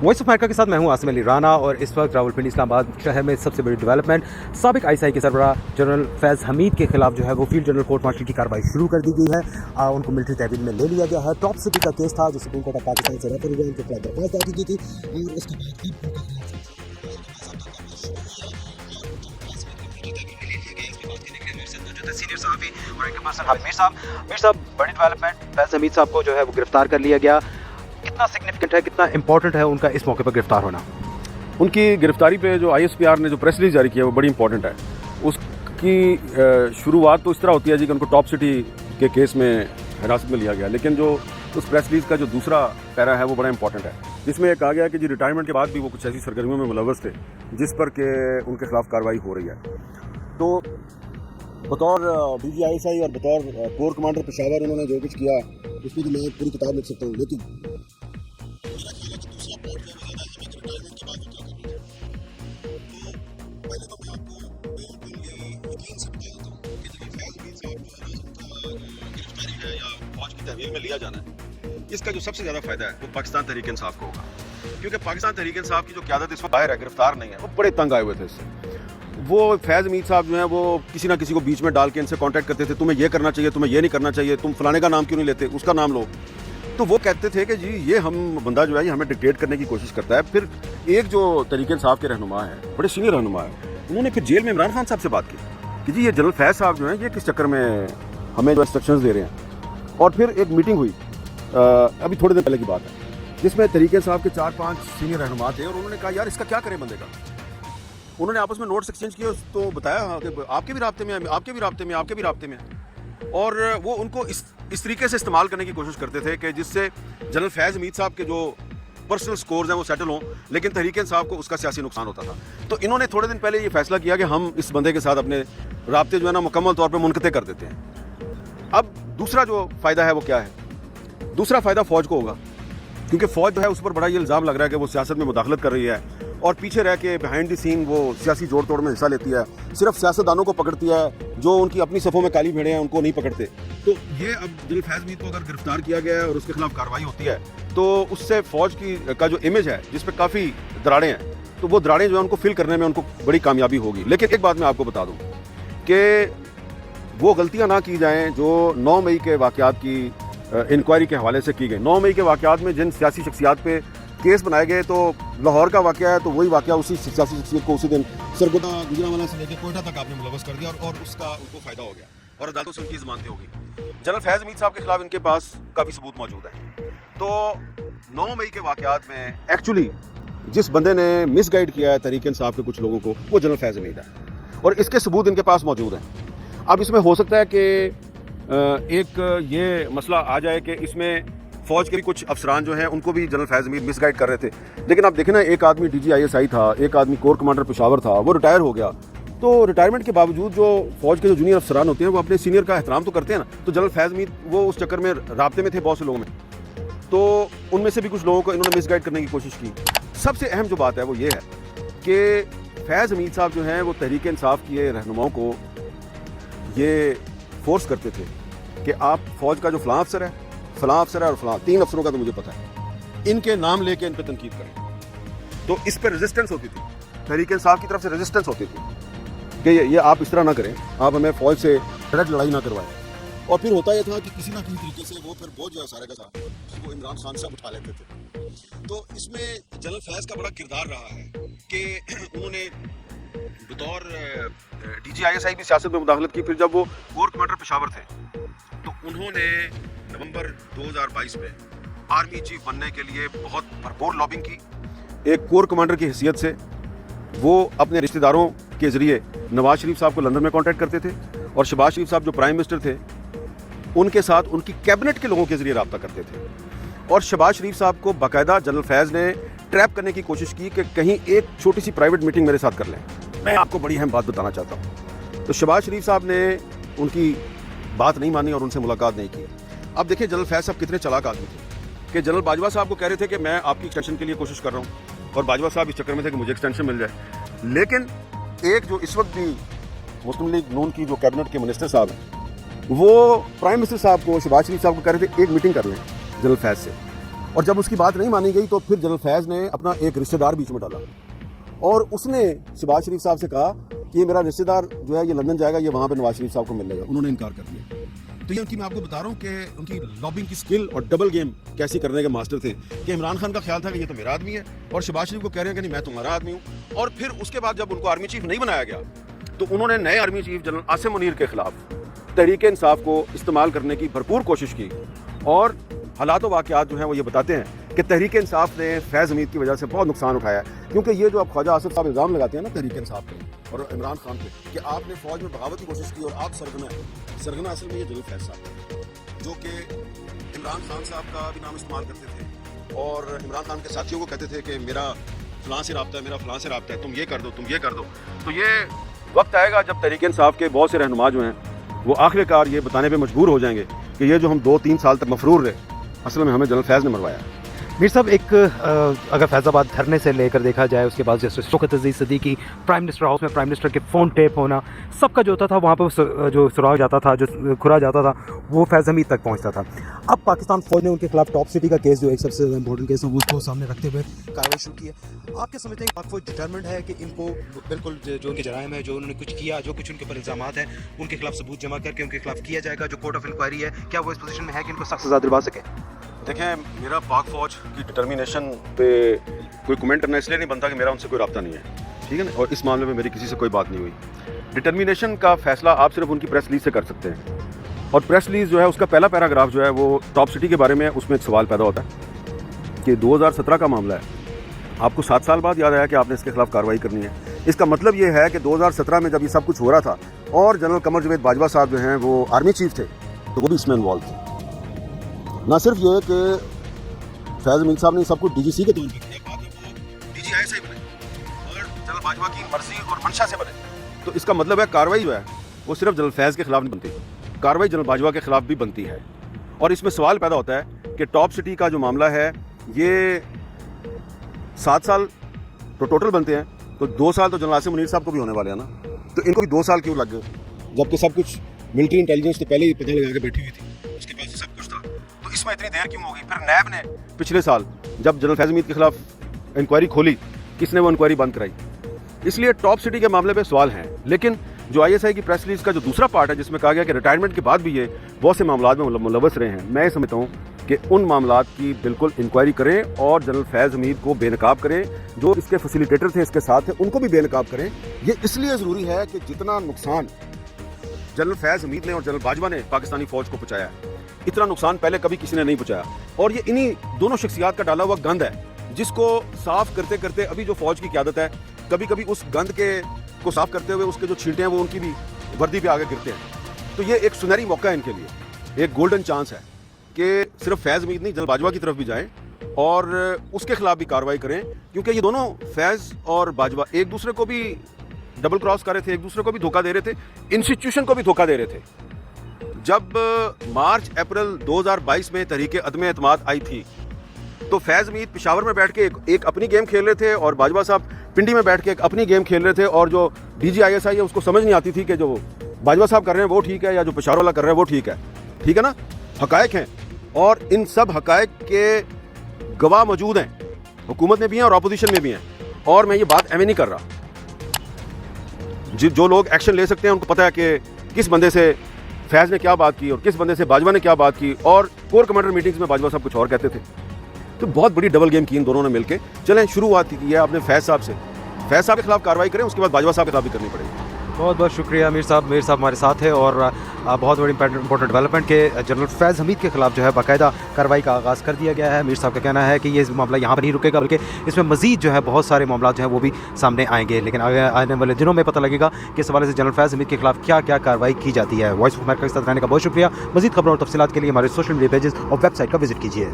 Voice of America के साथ मैं हूं आसिम अली राना और इस वक्त रावलपिंडी इस्लामाबाद शहर में सबसे बड़ी डेवलपमेंट साबिक आईएसआई के सरबराह जनरल फैज़ हमीद के खिलाफ जो है वो फील्ड जनरल कोर्ट मार्शल की कार्रवाई शुरू कर दी गई है। उनको मिलिट्री तहवील में ले लिया गया है। टॉप सिटी का केस था जो सुप्रीम कोर्ट ऑफ पाकिस्तान से रेफर हुआ, उनके खिलाफ दरख्वास्त दाखिल की थी और उसके बाद मीर साहब बड़ी डेवलपमेंट फैज़ हमीद साहब को जो है वो गिरफ्तार कर लिया गया। कितना सिग्निफिकेंट है, कितना इंपॉर्टेंट है उनका इस मौके पर गिरफ्तार होना? उनकी गिरफ्तारी पे जो ISPR ने जो प्रेस रिलीज जारी किया है वो बड़ी इंपॉर्टेंट है। उसकी शुरुआत तो इस तरह होती है जी कि उनको टॉप सिटी के केस में हिरासत में लिया गया, लेकिन जो उस प्रेस रिलीज का जो दूसरा पैरा है वो बड़ा इंपॉर्टेंट है, जिसमें ये कहा गया कि जी रिटायरमेंट के बाद भी वो कुछ ऐसी सरगर्मियों में मुलव्वस थे जिस पर के उनके खिलाफ कार्रवाई हो रही है। तो बतौर DG ISI और बतौर कोर कमांडर पेशावर उन्होंने जो कुछ किया उसकी तो मैं पूरी किताब लिख सकता हूँ, लेकिन तहवील में लिया जाना है, इसका जो सबसे ज्यादा फायदा है वो पाकिस्तान तहरीक इंसाफ को होगा, क्योंकि पाकिस्तान तहरीक इंसाफ की जो क़यादत इस वक्त बाहर है, गिरफ्तार नहीं है, वो बड़े तंग आए हुए थे इससे। वो फैज़ हमीद साहब जो हैं वो किसी ना किसी को बीच में डाल के इनसे कांटेक्ट करते थे, तुम्हें ये करना चाहिए, तुम्हें ये नहीं करना चाहिए, तुम फलाने का नाम क्यों नहीं लेते, उसका नाम लो। तो वो कहते थे कि जी ये हम बंदा जो है ये हमें डिक्टेट करने की कोशिश करता है। फिर एक जो तहरीक इंसाफ के रहनुमा है, बड़े सीनियर रहनुमा है, उन्होंने फिर जेल में इमरान खान साहब से बात की कि जी ये जनरल फैज़ साहब जो हैं ये किस चक्कर में हमें जो इंस्ट्रक्शंस दे रहे हैं। और फिर एक मीटिंग हुई अभी थोड़े दिन पहले की बात है, जिसमें तहरीक इंसाफ के 4-5 सीनियर रहनुमा थे और उन्होंने कहा यार इसका क्या करें बंदे का। उन्होंने आपस में नोट्स एक्सचेंज किए तो बताया कि आपके भी राब्ते में, आपके भी राब्ते में, आपके भी राब्ते में, और वो उनको इस तरीके से इस्तेमाल करने की कोशिश करते थे कि जिससे जनरल फैज़ हमीद साहब के जो पर्सनल स्कोर्स हैं वो सेटल हों, लेकिन तहरीक इंसाफ को उसका सियासी नुकसान होता था। तो इन्होंने थोड़े दिन पहले ये फैसला किया कि हम इस बंदे के साथ अपने राब्ते जो है ना मुकम्मल तौर पर मुनक़ते कर देते हैं। अब दूसरा जो फ़ायदा है वो क्या है? दूसरा फ़ायदा फ़ौज को होगा, क्योंकि फ़ौज जो है उस पर बड़ा ये इल्ज़ाम लग रहा है कि वो सियासत में मुदाखलत कर रही है और पीछे रह के बिहाइंड द सीन वो सियासी जोड़ तोड़ में हिस्सा लेती है, सिर्फ सियासतदानों को पकड़ती है, जो उनकी अपनी सफ़ों में काली भेड़े हैं उनको नहीं पकड़ते। तो ये अब जनरल फैज़ हमीद को अगर गिरफ्तार किया गया है और उसके खिलाफ कार्रवाई होती है तो उससे फ़ौज का जो इमेज है जिस पर काफ़ी दरारें हैं, तो वो दरारें जो है उनको फिल करने में उनको बड़ी कामयाबी होगी। लेकिन एक बात मैं आपको बता दूँ कि वो गलतियाँ ना की जाएँ जो 9 मई के वाक़यात की इंक्वायरी के हवाले से की गई। 9 मई के वाक़यात में जिन सियासी शख्सियात पे केस बनाए गए, तो लाहौर का वाक़या है तो वही वाक़या उसी सियासी शख्सियत को उसी दिन सरगोदा गुजरांवाला से लेकर कोयटा तक आपने मुलव्वस कर दिया और उसका उनको फ़ायदा हो गया और अदालतों से उनकी ज़मानतें हो गई। जनरल फैज़ हमीद साहब के खिलाफ इनके पास काफ़ी सबूत मौजूद है। तो 9 मई के वाक़यात में एक्चुअली जिस बंदे ने मिसगाइड किया है तहरीक इंसाफ के कुछ लोगों को, वो जनरल फैज़ हमीद है और इसके सबूत इनके पास मौजूद हैं। अब इसमें हो सकता है कि एक ये मसला आ जाए कि इसमें फ़ौज के भी कुछ अफसरान जो हैं उनको भी जनरल फैज़ हमीद मिसगाइड कर रहे थे, लेकिन आप देखें ना, एक आदमी DG ISI था, एक आदमी कोर कमांडर पेशावर था, वो रिटायर हो गया। तो रिटायरमेंट के बावजूद जो फ़ौज के जो जूनियर अफसरान होते हैं वो अपने सीनियर का एहतराम तो करते हैं ना। तो जनरल फैज़ हमीद वो उस चक्कर में राब्ते में थे बहुत से लोगों में, तो उनमें से भी कुछ लोगों को इन्होंने मिसगाइड करने की कोशिश की। सबसे अहम जो बात है वो ये है कि फैज़ हमीद साहब जो हैं वो तहरीक इंसाफ के रहनुमाओं को ये फोर्स करते थे कि आप फ़ौज का जो फ़लाँ अफसर है और फ़लाँ 3 अफसरों का तो मुझे पता है, इनके नाम लेके इन पर तनकीद करें। तो इस पर रेजिस्टेंस होती थी, तहरीक इंसाफ की तरफ से रेजिस्टेंस होती थी कि ये आप इस तरह ना करें, आप हमें फ़ौज से डायरेक्ट लड़ाई ना करवाएं। और फिर होता यह था कि किसी ना किसी तरीके से वो फिर बोझ जो है सारे का सारा वो इमरान खान साहब उठा लेते थे। तो इसमें जनरल फैज़ का बड़ा किरदार रहा है कि उन्होंने बतौर DG ISI भी सियासत में मुदाखलत की। फिर जब वो कोर कमांडर पेशावर थे तो उन्होंने नवंबर 2022 में आर्मी चीफ बनने के लिए बहुत भरपूर लॉबिंग की। एक कोर कमांडर की हैसियत से वो अपने रिश्तेदारों के ज़रिए नवाज शरीफ साहब को लंदन में कॉन्टैक्ट करते थे और शहबाज शरीफ साहब जो प्राइम मिनिस्टर थे उनके साथ उनकी कैबिनेट के लोगों के ज़रिए रब्ता करते थे। और शहबाज शरीफ साहब को बाकायदा जनरल फैज़ ने ट्रैप करने की कोशिश की कि कहीं एक छोटी सी प्राइवेट मीटिंग मेरे साथ कर लें। मैं आपको बड़ी अहम बात बताना चाहता हूँ। तो शहबाज शरीफ साहब ने उनकी बात नहीं मानी और उनसे मुलाकात नहीं की। अब देखिए जनरल फैज़ साहब कितने चालाक आदमी थे कि जनरल बाजवा साहब को कह रहे थे कि मैं आपकी एक्सटेंशन के लिए कोशिश कर रहा हूँ और बाजवा साहब इस चक्कर में थे कि मुझे एक्सटेंशन मिल जाए। लेकिन एक जो इस वक्त भी मुस्लिम लीग नून की जो कैबिनेट के मिनिस्टर साहब हैं वो प्राइम मिनिस्टर साहब को, शहबाज शरीफ साहब को कह रहे थे एक मीटिंग कर लें जनरल फैज़ से। और जब उसकी बात नहीं मानी गई तो फिर जनरल फैज़ ने अपना एक रिश्तेदार बीच में डाला और उसने शहबाज शरीफ साहब से कहा कि ये मेरा रिश्तेदार जो है ये लंदन जाएगा, ये वहाँ पे नवाज शरीफ साहब को मिल लेगा। उन्होंने इनकार कर दिया। तो ये उनकी, मैं आपको बता रहा हूँ कि उनकी लॉबिंग की स्किल और डबल गेम कैसी करने के मास्टर थे कि इमरान खान का ख्याल था कि ये तो मेरा आदमी है और शहबाज शरीफ को कह रहे हैं कि नहीं मैं तुम्हारा आदमी हूँ। और फिर उसके बाद जब उनको आर्मी चीफ नहीं बनाया गया तो उन्होंने नए army chief general Asim Munir के खिलाफ तहरीक इंसाफ को इस्तेमाल करने की भरपूर कोशिश की और हालात वाक़यात जो हैं वो ये बताते हैं कि तहरीक इंसाफ ने फैज़ हमीद की वजह से बहुत नुकसान उठाया, क्योंकि ये जो अब ख्वाजा आसिफ साहब इल्ज़ाम लगाते हैं ना तहरीक इंसाफ पे और इमरान खान पे कि आपने फ़ौज में बगावत की कोशिश की और आप सरगना असल में ये जनरल फैज़ साहब जो कि इमरान खान साहब का भी नाम इस्तेमाल करते थे और इमरान खान के साथियों को कहते थे कि मेरा फ़लाँ से रब्ता है, मेरा फ़लाँ से रब्ता है, तुम ये कर दो, तुम ये कर दो। तो ये वक्त आएगा जब तहरीक इंसाफ के बहुत से रहनुमा जो हैं वो आखिरकार ये बताने पे मजबूर हो जाएंगे कि ये जो हम 2-3 साल तक मफरूर रहे असल में हमें जनरल फैज़ ने मरवाया। मीर साहब, एक अगर फैज़ाबाद धरने से लेकर देखा जाए, उसके बाद जैसे शौकत अज़ीज़ सिद्दीकी प्राइम मिनिस्टर हाउस में प्राइम मिनिस्टर के फ़ोन टेप होना, सबका जो होता था वहाँ पर जो सुराग जाता था, जो खुरा जाता था, वो फैज़ हमीद तक पहुँचता था। अब पाकिस्तान फ़ौज ने उनके खिलाफ टॉप सिटी का केस जो एक सबसे इंपॉर्टेंट केस है उसको सामने रखते हुए कार्रवाई शुरू की है। आप क्या समझते हैं पाक फ़ौज डिटर्मिन्ड है कि इनको बिल्कुल जो उनके जराइम है, जो उन्होंने कुछ किया, जो कुछ उनके ऊपर इल्ज़ाम हैं, उनके खिलाफ सबूत जमा करके उनके खिलाफ किया जाएगा, जो कोर्ट ऑफ इंक्वायरी है, क्या वो इस पोजीशन में है कि इनको सख्त सज़ा दिलवा सके? देखें, मेरा पाक फ़ौज की डिटर्मिनेशन पे कोई कमेंट करना इसलिए नहीं बनता कि मेरा उनसे कोई रब्ता नहीं है, ठीक है ना, और इस मामले में मेरी किसी से कोई बात नहीं हुई। डिटर्मिनेशन का फैसला आप सिर्फ उनकी प्रेस रिलीज से कर सकते हैं और प्रेस रिलीज जो है उसका पहला पैराग्राफ जो है वो टॉप सिटी के बारे में, उसमें एक सवाल पैदा होता है कि 2017 का मामला है, आपको 7 साल बाद याद आया कि आपने इसके खिलाफ कार्रवाई करनी है। इसका मतलब ये है कि 2017 में जब ये सब कुछ हो रहा था और जनरल कमर जावेद बाजवा साहब जो हैं वो आर्मी चीफ थे तो वो भी इसमें इन्वॉल्व थे। ना सिर्फ ये कि फैज़ हमीद साहब ने सब कुछ डीजीसी के तौर पर किया, बाद में वो डीजीआईएसआई बने और जनरल बाजवा की मर्जी और मंशा से बने। तो इसका मतलब है कार्रवाई जो है वो सिर्फ जनरल फैज़ के खिलाफ नहीं बनती, कार्रवाई जनरल बाजवा के खिलाफ भी बनती है। और इसमें सवाल पैदा होता है कि टॉप सिटी का जो मामला है ये 7 साल तो टोटल बनते हैं, तो 2 साल तो जनरल आसिम मुनीर साहब को भी होने वाले हैं ना, तो इनको भी 2 साल क्यों लग गए, जबकि सब कुछ मिलिट्री इंटेलिजेंस तो पहले ही पता लगा के बैठी हुई थी, उसके पास सब कुछ था, तो इसमें इतनी देर क्यों होगी? फिर नैब ने पिछले साल जब जनरल फैज़ हमीद के खिलाफ इंक्वायरी खोली, किसने वो इंक्वायरी बंद कराई? इसलिए टॉप सिटी के मामले पे सवाल हैं। लेकिन जो आईएसआई की प्रेस रिलीज का जो दूसरा पार्ट है जिसमें कहा गया कि रिटायरमेंट के बाद भी ये बहुत से मामलात में मुलव्वस रहे हैं, मैं समझता हूँ कि उन मामलात की बिल्कुल इंक्वायरी करें और जनरल फैज़ हमीद को बेनकाब करें, जो इसके फैसिलिटेटर थे इसके साथ थे उनको भी बेनकाब करें। ये इसलिए ज़रूरी है कि जितना नुकसान जनरल फैज़ हमीद ने और जनरल बाजवा ने पाकिस्तानी फ़ौज को पहुँचाया, इतना नुकसान पहले कभी किसी ने नहीं पहुँचाया। और ये इन्हीं दोनों शख्सियात का डाला हुआ गंद है जिसको साफ़ करते करते अभी जो फ़ौज की क़यादत है, कभी कभी उस गंद को साफ़ करते हुए उसके जो छींटे हैं वो उनकी भी वर्दी पे आगे गिरते हैं। तो ये एक सुनहरी मौका है इनके लिए, एक गोल्डन चांस है कि सिर्फ फैज़ हमीद नहीं जनरल बाजवा की तरफ भी जाएं और उसके खिलाफ भी कार्रवाई करें, क्योंकि ये दोनों फैज़ और बाजवा एक दूसरे को भी डबल क्रॉस कर रहे थे, एक दूसरे को भी धोखा दे रहे थे, इंस्टीट्यूशन को भी धोखा दे रहे थे। जब मार्च अप्रैल 2022 में तहरीक अदम एतमाद आई थी तो फैज़ हमीद पेशावर में बैठ के एक अपनी गेम खेल रहे थे और बाजवा साहब पिंडी में बैठ के एक अपनी गेम खेल रहे थे, और जो डीजीआईएसआई है उसको समझ नहीं आती थी कि जो बाजवा साहब कर रहे हैं वो ठीक है या जो पेशावर वाला कर रहे हैं वो ठीक है ना, हकायक हैं और इन सब हकायक के गवाह मौजूद हैं, हुकूमत में भी हैं और अपोजिशन में भी हैं। और मैं ये बात एम नहीं कर रहा, जो लोग एक्शन ले सकते हैं उनको पता है कि किस बंदे से फैज़ ने क्या बात की और किस बंदे से बाजवा ने क्या बात की, और कोर कमांडर मीटिंग्स में बाजवा साहब कुछ और कहते थे। तो बहुत बड़ी डबल गेम की इन दोनों ने मिलकर। चलें, शुरुआत की है आपने फैज़ साहब से, फैज़ साहब के खिलाफ कार्रवाई करें, उसके बाद बाजवा साहब के खिलाफ भी करनी पड़ेगी। बहुत बहुत शुक्रिया मीर साहब हमारे साथ है और बहुत बड़ी इंपॉर्टेंट डेवलपमेंट के जनरल फैज़ हमीद के खिलाफ जो है बाकायदा कार्रवाई का आगाज़ कर दिया गया है। मीर साहब का कहना है कि ये मामला यहाँ पर नहीं रुकेगा, बल्कि इसमें मज़ीद जो है बहुत सारे मामला जो है वो भी सामने आएंगे, लेकिन आने वाले दिनों में पता लगेगा कि इस हवाले से जनरल फैज़ हमीद के खिलाफ क्या क्या कार्रवाई की जाती है। वॉइस ऑफ अमेरिका के साथ रहने का बहुत शुक्रिया। मज़ीद खबरों और तफसीलात के लिए हमारे सोशल मीडिया पेजेस और वेबसाइट का विजिट कीजिए।